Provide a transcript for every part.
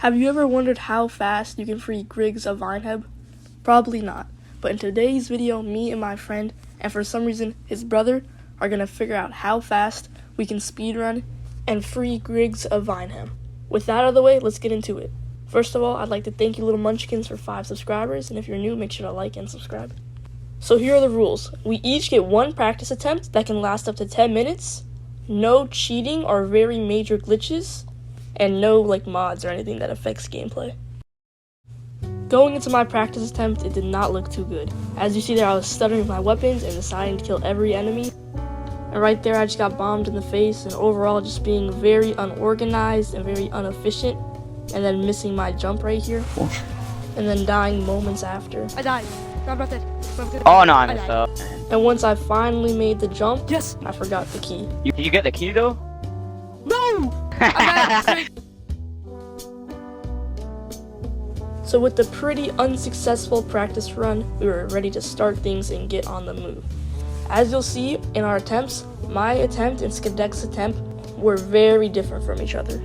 Have you ever wondered how fast you can free Griggs of Vineheb? Probably not, but in today's video, me and my friend, and for some reason his brother, are going to figure out how fast we can speedrun and free Griggs of Vineheb. With that out of the way, let's get into it. First of all, I'd like to thank you little munchkins for 5 subscribers, and if you're new, make sure to like and subscribe. So here are the rules. We each get 1 practice attempt that can last up to 10 minutes, no cheating or very major glitches, and no mods or anything that affects gameplay. Going into my practice attempt, it did not look too good. As you see there, I was stuttering with my weapons and deciding to kill every enemy. And right there, I just got bombed in the face, and overall just being very unorganized and very inefficient, and then missing my jump right here, and then dying moments after. I died. No, I'm not dead. Oh no, I messed up. And once I finally made the jump, yes, I forgot the key. Did you get the key though? No! So with the pretty unsuccessful practice run, we were ready to start things and get on the move. As you'll see in our attempts, my attempt and Skedek's attempt were very different from each other.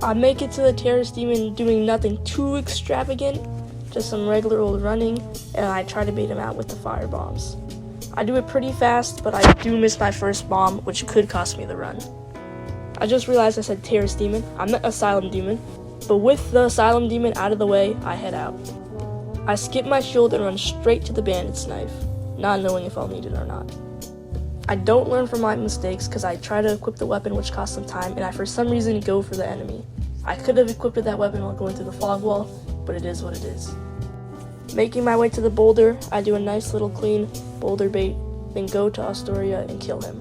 I make it to the Terrorist Demon doing nothing too extravagant, just some regular old running, and I try to bait him out with the fire bombs. I do it pretty fast, but I do miss my first bomb, which could cost me the run. I just realized I said Terrorist Demon. I meant Asylum Demon. But with the Asylum Demon out of the way, I head out. I skip my shield and run straight to the Bandit's knife, not knowing if I'll need it or not. I don't learn from my mistakes because I try to equip the weapon, which costs some time, and I for some reason go for the enemy. I could have equipped that weapon while going through the fog wall, but it is what it is. Making my way to the boulder, I do a nice little clean boulder bait, then go to Astoria and kill him,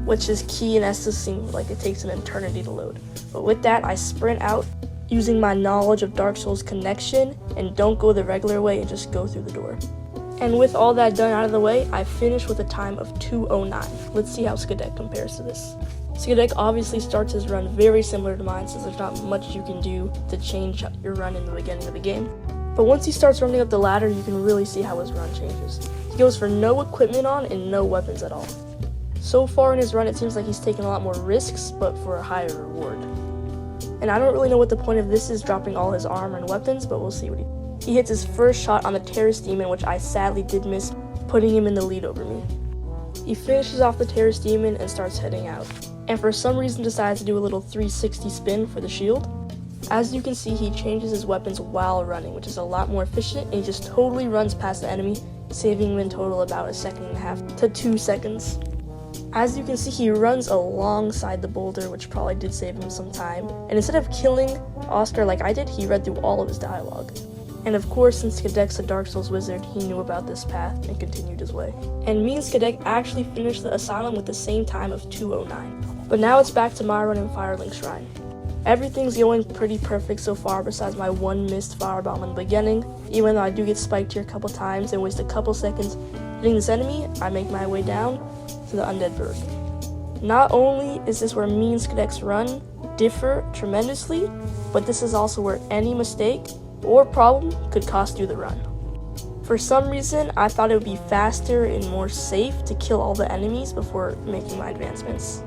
which is key in Estes seem like it takes an eternity to load. But with that, I sprint out using my knowledge of Dark Souls connection and don't go the regular way and just go through the door. And with all that done out of the way, I finish with a time of 2:09. Let's see how Skedek compares to this. Skedek obviously starts his run very similar to mine, since there's not much you can do to change your run in the beginning of the game. But once he starts running up the ladder, you can really see how his run changes. He goes for no equipment on and no weapons at all. So far in his run, it seems like he's taken a lot more risks, but for a higher reward. And I don't really know what the point of this is, dropping all his armor and weapons, but we'll see what he hits his first shot on the Terrorist Demon, which I sadly did miss, putting him in the lead over me. He finishes off the Terrorist Demon and starts heading out, and for some reason decides to do a little 360 spin for the shield. As you can see, he changes his weapons while running, which is a lot more efficient, and he just totally runs past the enemy, saving him in total about 1.5 to 2 seconds. As you can see, he runs alongside the boulder, which probably did save him some time, and instead of killing Oscar like I did, he read through all of his dialogue. And of course, since Skedek's a Dark Souls wizard, he knew about this path and continued his way. And me and Skedek actually finished the Asylum with the same time of 2:09. But now it's back to my run in Firelink Shrine. Everything's going pretty perfect so far besides my 1 missed firebomb in the beginning. Even though I do get spiked here a couple times and waste a couple seconds hitting this enemy, I make my way down to the Undead Berg. Not only is this where me and Skedek's run differ tremendously, but this is also where any mistake or problem could cost you the run. For some reason, I thought it would be faster and more safe to kill all the enemies before making my advancements.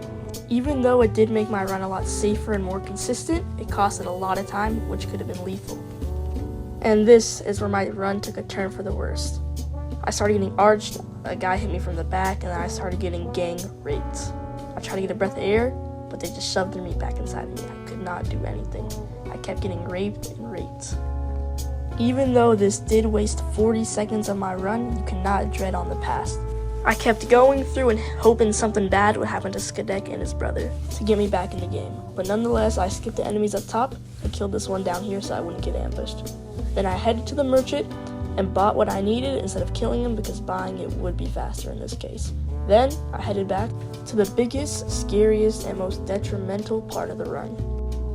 Even though it did make my run a lot safer and more consistent, it costed a lot of time, which could have been lethal. And this is where my run took a turn for the worst. I started getting arched, a guy hit me from the back, and then I started getting gang raped. I tried to get a breath of air, but they just shoved their meat back inside of me. I could not do anything. I kept getting raped and raped. Even though this did waste 40 seconds of my run, you cannot dread on the past. I kept going through and hoping something bad would happen to Skedek and his brother to get me back in the game. But nonetheless, I skipped the enemies up top and killed this one down here so I wouldn't get ambushed. Then I headed to the merchant and bought what I needed instead of killing him, because buying it would be faster in this case. Then I headed back to the biggest, scariest, and most detrimental part of the run.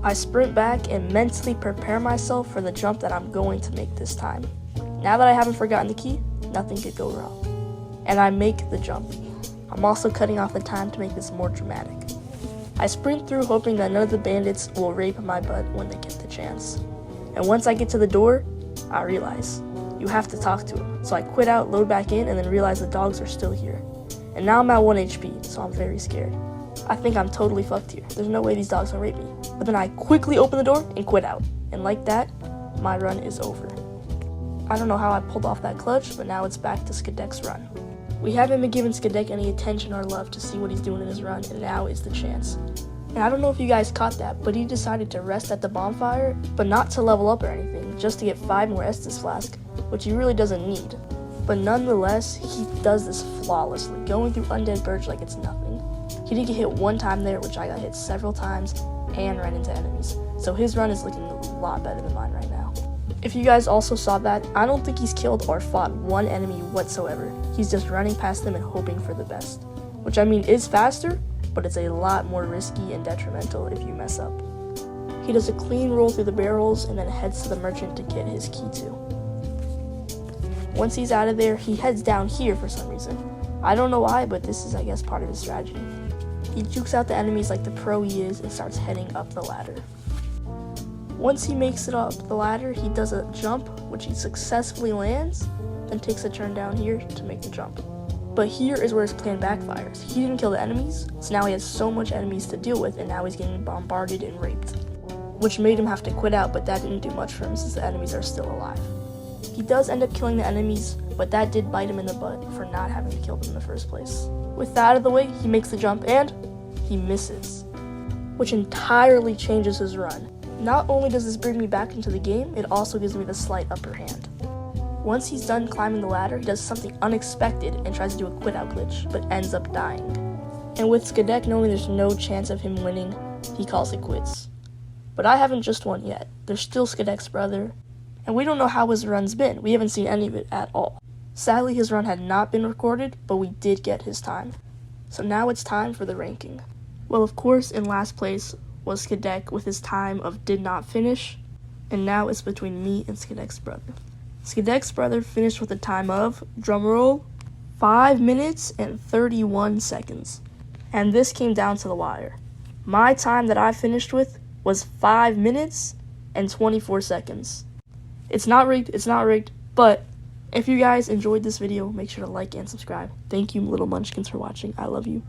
I sprint back and mentally prepare myself for the jump that I'm going to make this time. Now that I haven't forgotten the key, nothing could go wrong. And I make the jump. I'm also cutting off the time to make this more dramatic. I sprint through hoping that none of the bandits will rape my butt when they get the chance. And once I get to the door, I realize you have to talk to him. So I quit out, load back in, and then realize the dogs are still here. And now I'm at 1 HP, so I'm very scared. I think I'm totally fucked here. There's no way these dogs can rape me. But then I quickly open the door and quit out. And like that, my run is over. I don't know how I pulled off that clutch, but now it's back to Skidek's run. We haven't been giving Skidek any attention or love to see what he's doing in his run, and now is the chance. And I don't know if you guys caught that, but he decided to rest at the bonfire, but not to level up or anything, just to get 5 more Estus Flask, which he really doesn't need. But nonetheless, he does this flawlessly, going through Undead Birch like it's nothing. He did get hit one time there, which I got hit several times, and ran into enemies. So his run is looking a lot better than mine right now. If you guys also saw that, I don't think he's killed or fought one enemy whatsoever. He's just running past them and hoping for the best. Which I mean is faster, but it's a lot more risky and detrimental if you mess up. He does a clean roll through the barrels and then heads to the merchant to get his key too. Once he's out of there, he heads down here for some reason. I don't know why, but this is, I guess, part of his strategy. He jukes out the enemies like the pro he is and starts heading up the ladder. Once he makes it up the ladder, he does a jump, which he successfully lands, then takes a turn down here to make the jump. But here is where his plan backfires. He didn't kill the enemies, so now he has so much enemies to deal with, and now he's getting bombarded and raped. Which made him have to quit out, but that didn't do much for him since the enemies are still alive. He does end up killing the enemies, but that did bite him in the butt for not having to kill them in the first place. With that out of the way, he makes the jump, and he misses, which entirely changes his run. Not only does this bring me back into the game, it also gives me the slight upper hand. Once he's done climbing the ladder, he does something unexpected and tries to do a quit out glitch, but ends up dying. And with Skidek knowing there's no chance of him winning, he calls it quits. But I haven't just won yet. There's still Skidek's brother, and we don't know how his run's been. We haven't seen any of it at all. Sadly, his run had not been recorded, but we did get his time. So now it's time for the ranking. Well, of course, in last place was Skidek with his time of did not finish, and now it's between me and Skidek's brother. Skidek's brother finished with a time of, drumroll, 5 minutes and 31 seconds. And this came down to the wire. My time that I finished with was 5 minutes and 24 seconds. It's not rigged, but if you guys enjoyed this video, make sure to like and subscribe. Thank you, little munchkins, for watching. I love you.